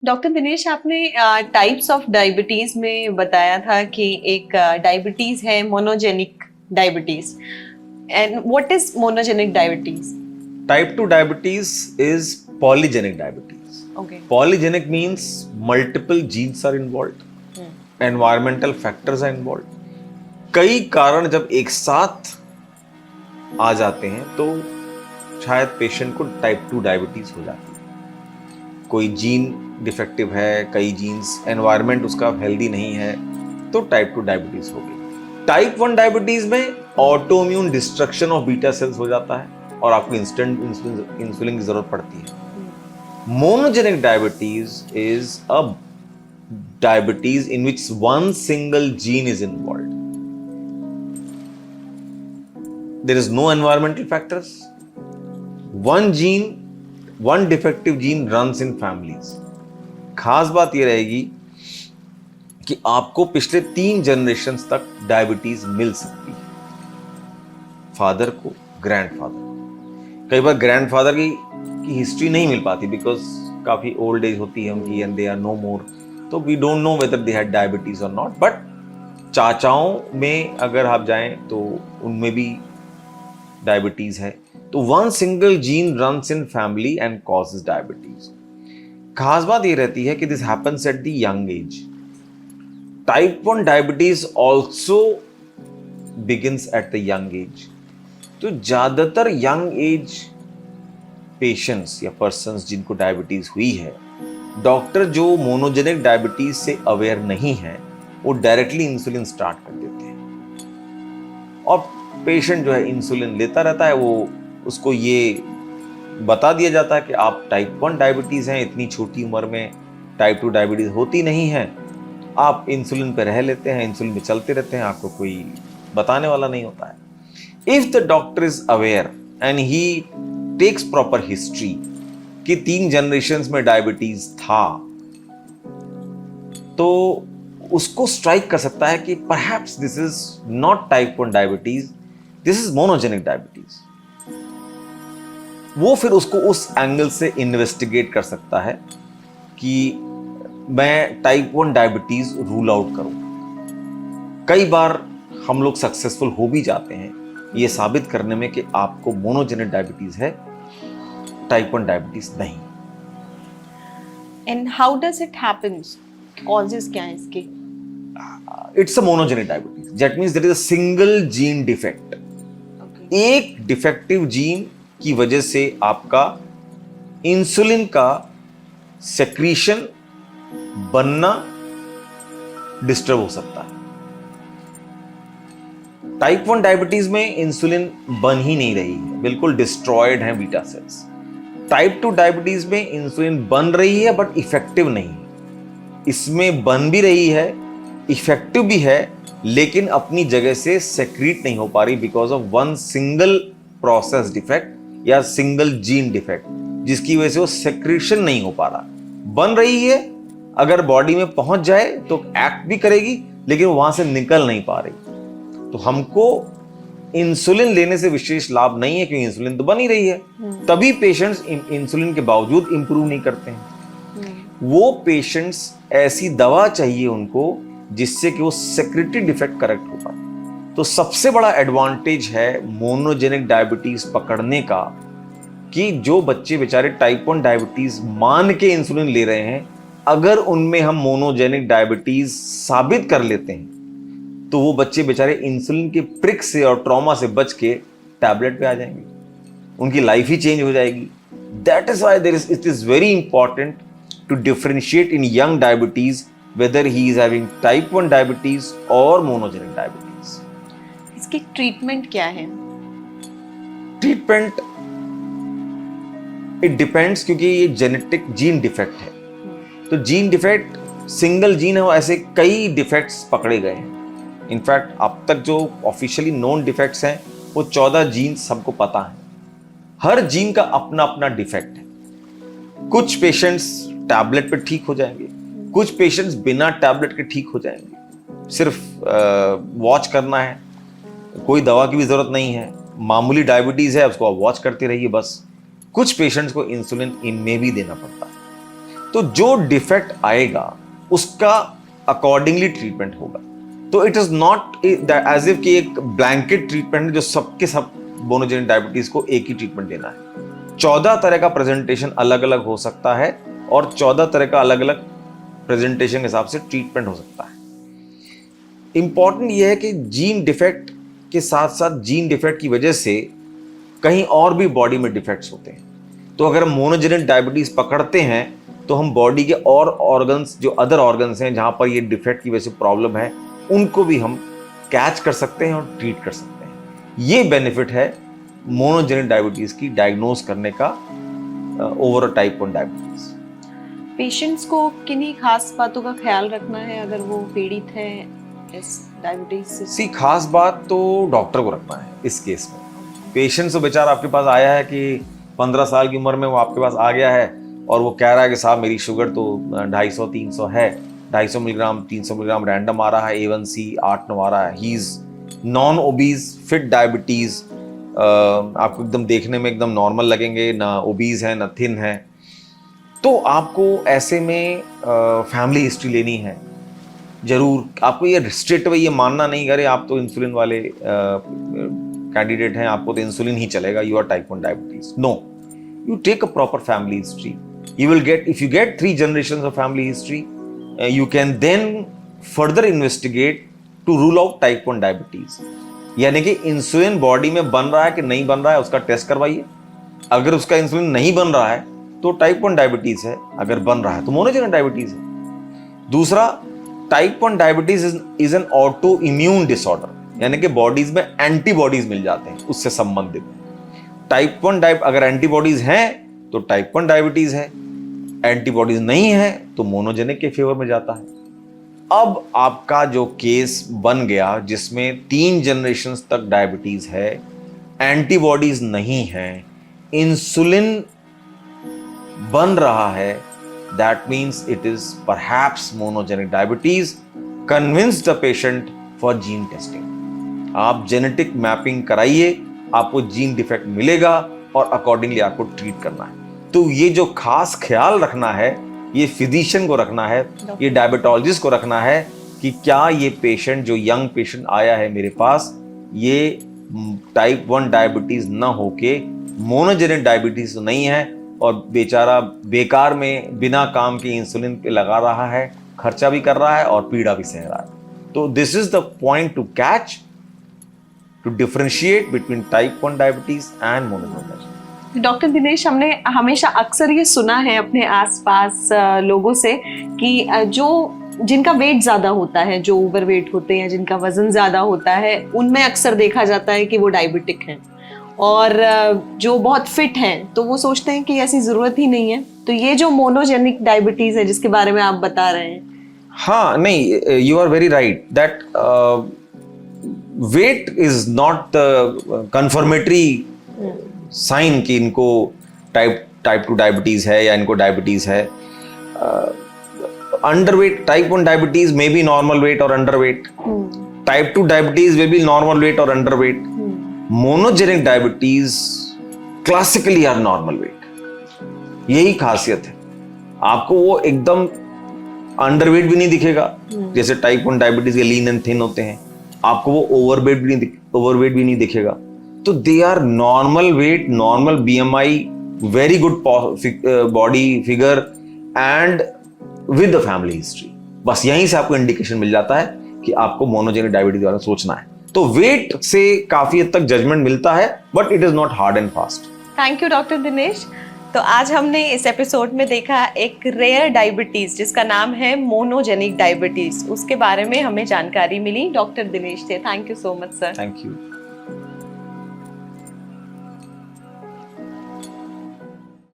Doctor Dinesh, आपने types of diabetes में बताया था कि एक डायबिटीज है monogenic diabetes. And what is monogenic diabetes? Type 2 diabetes is polygenic diabetes. Okay. Polygenic means multiple genes are involved, environmental factors are involved. कई कारण जब एक साथ आ जाते हैं तो शायद पेशेंट को टाइप 2 डायबिटीज हो जाती है। कोई जीन डिफेक्टिव है, कई जीन्स, एनवायरनमेंट उसका हेल्दी नहीं है, तो टाइप 2 डायबिटीज हो गई। टाइप 1 डायबिटीज में autoimmune destruction of beta cells हो जाता है और आपको इंस्टेंट इंसुलिन की जरूरत पड़ती है। Monogenic diabetes is a diabetes in which one single gene is involved. There is no environmental factors. One gene, one defective gene runs in families. खास बात यह रहेगी कि आपको पिछले 3 जनरेशन्स तक डायबिटीज मिल सकती है। फादर को, ग्रैंडफादर को। कई बार ग्रैंडफादर की हिस्ट्री नहीं मिल पाती बिकॉज काफी ओल्ड एज होती है उनकी and they are no more, तो we don't know whether they had diabetes और नॉट। बट चाचाओं में अगर आप जाएं तो उनमें भी डायबिटीज है। तो one single gene runs in family and causes diabetes. खास बात ये रहती है कि this happens at the young age. Type 1 diabetes also begins at the young age. तो ज्यादातर यंग एज पेशेंट्स या पर्सन्स जिनको डायबिटीज हुई है, डॉक्टर जो मोनोजेनिक डायबिटीज से अवेयर नहीं है वो डायरेक्टली इंसुलिन स्टार्ट कर देते हैं और पेशेंट जो है इंसुलिन लेता रहता है। वो उसको ये बता दिया जाता है कि आप टाइप 1 डायबिटीज हैं, इतनी छोटी उम्र में टाइप 2 डायबिटीज होती नहीं है, आप इंसुलिन पे रह लेते हैं, इंसुलिन पे चलते रहते हैं, आपको कोई बताने वाला नहीं होता है। If the doctor is aware and he takes proper history कि 3 जनरेशन्स में डायबिटीज था, तो उसको स्ट्राइक कर सकता है कि perhaps this is not type 1 diabetes, this is monogenic diabetes. वो फिर उसको उस एंगल से इन्वेस्टिगेट कर सकता है कि मैं टाइप 1 डायबिटीज रूल आउट करूं। कई बार हम लोग सक्सेसफुल हो भी जाते हैं ये साबित करने में कि आपको मोनोजेनिक डायबिटीज है, टाइप 1 डायबिटीज नहीं। And how does it happens? Causes क्या हैं इसके? It's a monogenic diabetes, that means there is a single gene defect. एक डिफेक्टिव जीन की वजह से आपका इंसुलिन का सेक्रीशन बनना डिस्टर्ब हो सकता है। टाइप 1 डायबिटीज में इंसुलिन बन ही नहीं रही है, बिल्कुल डिस्ट्रॉयड है बीटा सेल्स। टाइप 2 डायबिटीज में इंसुलिन बन रही है बट इफेक्टिव नहीं है। इसमें बन भी रही है, इफेक्टिव भी है, लेकिन अपनी जगह से सेक्रीट नहीं हो पा रही because of one single process defect या सिंगल जीन डिफेक्ट, जिसकी वजह से वो सेक्रीशन नहीं हो पा रहा। बन रही है, अगर बॉडी में पहुंच जाए तो एक्ट भी करेगी, लेकिन वहां से निकल नहीं पा रही। तो हमको इंसुलिन लेने से विशेष लाभ नहीं है क्योंकि इंसुलिन तो बन ही रही है। तभी पेशेंट्स इंसुलिन के बावजूद इंप्रूव नहीं करते हैं। वो पेशेंट्स ऐसी दवा चाहिए उनको जिससे कि वो सेक्रेटरी डिफेक्ट करेक्ट हो पाए। तो सबसे बड़ा एडवांटेज है मोनोजेनिक डायबिटीज पकड़ने का कि जो बच्चे बेचारे टाइप 1 डायबिटीज मान के इंसुलिन ले रहे हैं, अगर उनमें हम मोनोजेनिक डायबिटीज साबित कर लेते हैं तो वो बच्चे बेचारे इंसुलिन के प्रिक से और ट्रॉमा से बच के टैबलेट पे आ जाएंगे, उनकी लाइफ ही चेंज हो जाएगी। That is why it is very important to differentiate in young diabetes whether he is having type 1 diabetes or monogenic diabetes. इसकी ट्रीटमेंट क्या है? ट्रीटमेंट इट डिपेंड्स, क्योंकि ये जेनेटिक जीन डिफेक्ट है। तो जीन डिफेक्ट सिंगल जीन है, ऐसे कई डिफेक्ट्स पकड़े गए हैं। इनफैक्ट अब तक जो ऑफिशियली नोन डिफेक्ट्स हैं वो 14 जीन सबको पता है। हर जीन का अपना अपना डिफेक्ट है। कुछ पेशेंट्स टैबलेट पे ठीक हो जाएंगे, कुछ पेशेंट्स बिना टैबलेट के ठीक हो जाएंगे। सिर्फ वॉच करना है, कोई दवा की भी जरूरत नहीं है, मामूली डायबिटीज है उसको आप वॉच करते रहिए बस। कुछ पेशेंट्स को इंसुलिन इनमें भी देना पड़ता है। तो जो डिफेक्ट आएगा उसका अकॉर्डिंगली ट्रीटमेंट होगा। तो it is not as if कि एक ब्लैंकेट ट्रीटमेंट है जो सबके सब मोनोजेनिक डायबिटीज को एक ही ट्रीटमेंट देना है। 14 तरह का प्रेजेंटेशन अलग अलग हो सकता है और 14 तरह का अलग अलग प्रेजेंटेशन के हिसाब से ट्रीटमेंट हो सकता है। इंपॉर्टेंट यह है कि जीन डिफेक्ट के साथ साथ जीन डिफेक्ट की वजह से कहीं और भी बॉडी में डिफेक्ट्स होते हैं। तो अगर हम मोनोजेनिक डायबिटीज पकड़ते हैं तो हम बॉडी के और ऑर्गन्स, जो अदर ऑर्गन्स हैं जहां पर ये डिफेक्ट की वजह से प्रॉब्लम है, उनको भी हम कैच कर सकते हैं और ट्रीट कर सकते हैं। ये बेनिफिट है मोनोजेनिक डायबिटीज की डायग्नोज करने का ओवर टाइप 1 डायबिटीज। पेशेंट्स को किन्हीं खास बातों का ख्याल रखना है अगर वो पीड़ित है इस डायबिटीज से? खास बात तो डॉक्टर को रखना है इस केस में। पेशेंट तो बेचारा आपके पास आया है कि 15 साल की उम्र में वो आपके पास आ गया है और वो कह रहा है कि साहब मेरी शुगर तो 250-300 है, 250 मिलीग्राम 300 मिलीग्राम रैंडम आ रहा है, A1C 8-9 आ रहा है, he is non obese fit diabetes, आपको एकदम देखने में एकदम नॉर्मल लगेंगे, ना ओबीज है ना थिन है। तो आपको ऐसे में फैमिली हिस्ट्री लेनी है जरूर। आपको ये स्ट्रेट अवे ये मानना नहीं करे आप तो इंसुलिन वाले कैंडिडेट हैं, आपको तो इंसुलिन ही चलेगा, you are type 1 diabetes. No, you take a proper family history. You will get, if you get 3 generations of family history, you can then further investigate to rule out type 1 diabetes. यानी कि insulin body में बन रहा है कि नहीं बन रहा है उसका टेस्ट करवाइए। अगर उसका इंसुलिन नहीं बन रहा है तो टाइप 1 डायबिटीज है, अगर बन रहा है तो मोनोजेनिक डायबिटीज है। दूसरा, type 1 diabetes is an auto immune disorder, यानी कि बॉडीज में एंटीबॉडीज मिल जाते हैं उससे संबंधित। टाइप 1 अगर एंटीबॉडीज हैं तो टाइप 1 डायबिटीज है, एंटीबॉडीज नहीं है तो मोनोजेनिक के फेवर में जाता है। अब आपका जो केस बन गया जिसमें 3 जनरेशंस तक डायबिटीज है, एंटीबॉडीज नहीं है, इंसुलिन बन रहा है, that means it is perhaps monogenic diabetes. Convince the patient for gene testing. आप जेनेटिक मैपिंग कराइए, आपको जीन डिफेक्ट मिलेगा और अकॉर्डिंगली आपको ट्रीट करना है। तो ये जो खास ख्याल रखना है, ये फिजिशियन को रखना है, ये डायबिटोलॉजिस्ट को रखना है कि क्या ये पेशेंट, जो यंग पेशेंट आया है मेरे पास, ये टाइप 1 डायबिटीज ना होके मोनोजेनिक डायबिटीज तो नहीं है और बेचारा बेकार में बिना काम के इंसुलिन पे लगा रहा है, खर्चा भी कर रहा है और पीड़ा भी सह रहा है। तो this is the point two catch, to differentiate between type 1 diabetes and monogenetic diabetes. Doctor Dinesh, हमने हमेशा अक्सर ये सुना है अपने आसपास लोगों से कि जिनका वेट ज्यादा होता है, जो ओवरवेट होते हैं, जिनका वजन ज्यादा होता है, उनमें अक्सर देखा जाता है कि वो डायबिटिक हैं, और जो बहुत फिट हैं तो वो सोचते हैं कि ऐसी जरूरत ही नहीं है। तो ये जो मोनोजेनिक डायबिटीज है जिसके बारे में आप बता रहे हैं, हाँ, नहीं, you are very right that weight is not confirmatory sign कि इनको टाइप 2 डायबिटीज है या इनको डायबिटीज है। Underweight type 1 diabetes may be normal weight और underweight, type 2 diabetes may be normal weight और underweight, monogenic diabetes classically are normal weight. यही खासियत है, आपको वो एकदम अंडरवेट भी नहीं दिखेगा जैसे टाइप 1 डायबिटीज के लीन एंड थिन होते हैं, आपको वो ओवरवेट भी नहीं दिखेगा। तो they are normal weight, normal BMI, very good body figure and with the family history. बस यहीं से आपको इंडिकेशन मिल जाता है कि आपको मोनोजेनिक डायबिटीज के बारे में सोचना है। तो वेट से काफी हद तक जजमेंट मिलता है, but it is not hard and fast. Thank you doctor Dinesh. तो आज हमने इस एपिसोड में देखा एक रेयर डायबिटीज जिसका नाम है मोनोजेनिक डायबिटीज, उसके बारे में हमें जानकारी मिली। डॉक्टर दिनेश थे, thank you so much sir. Thank you.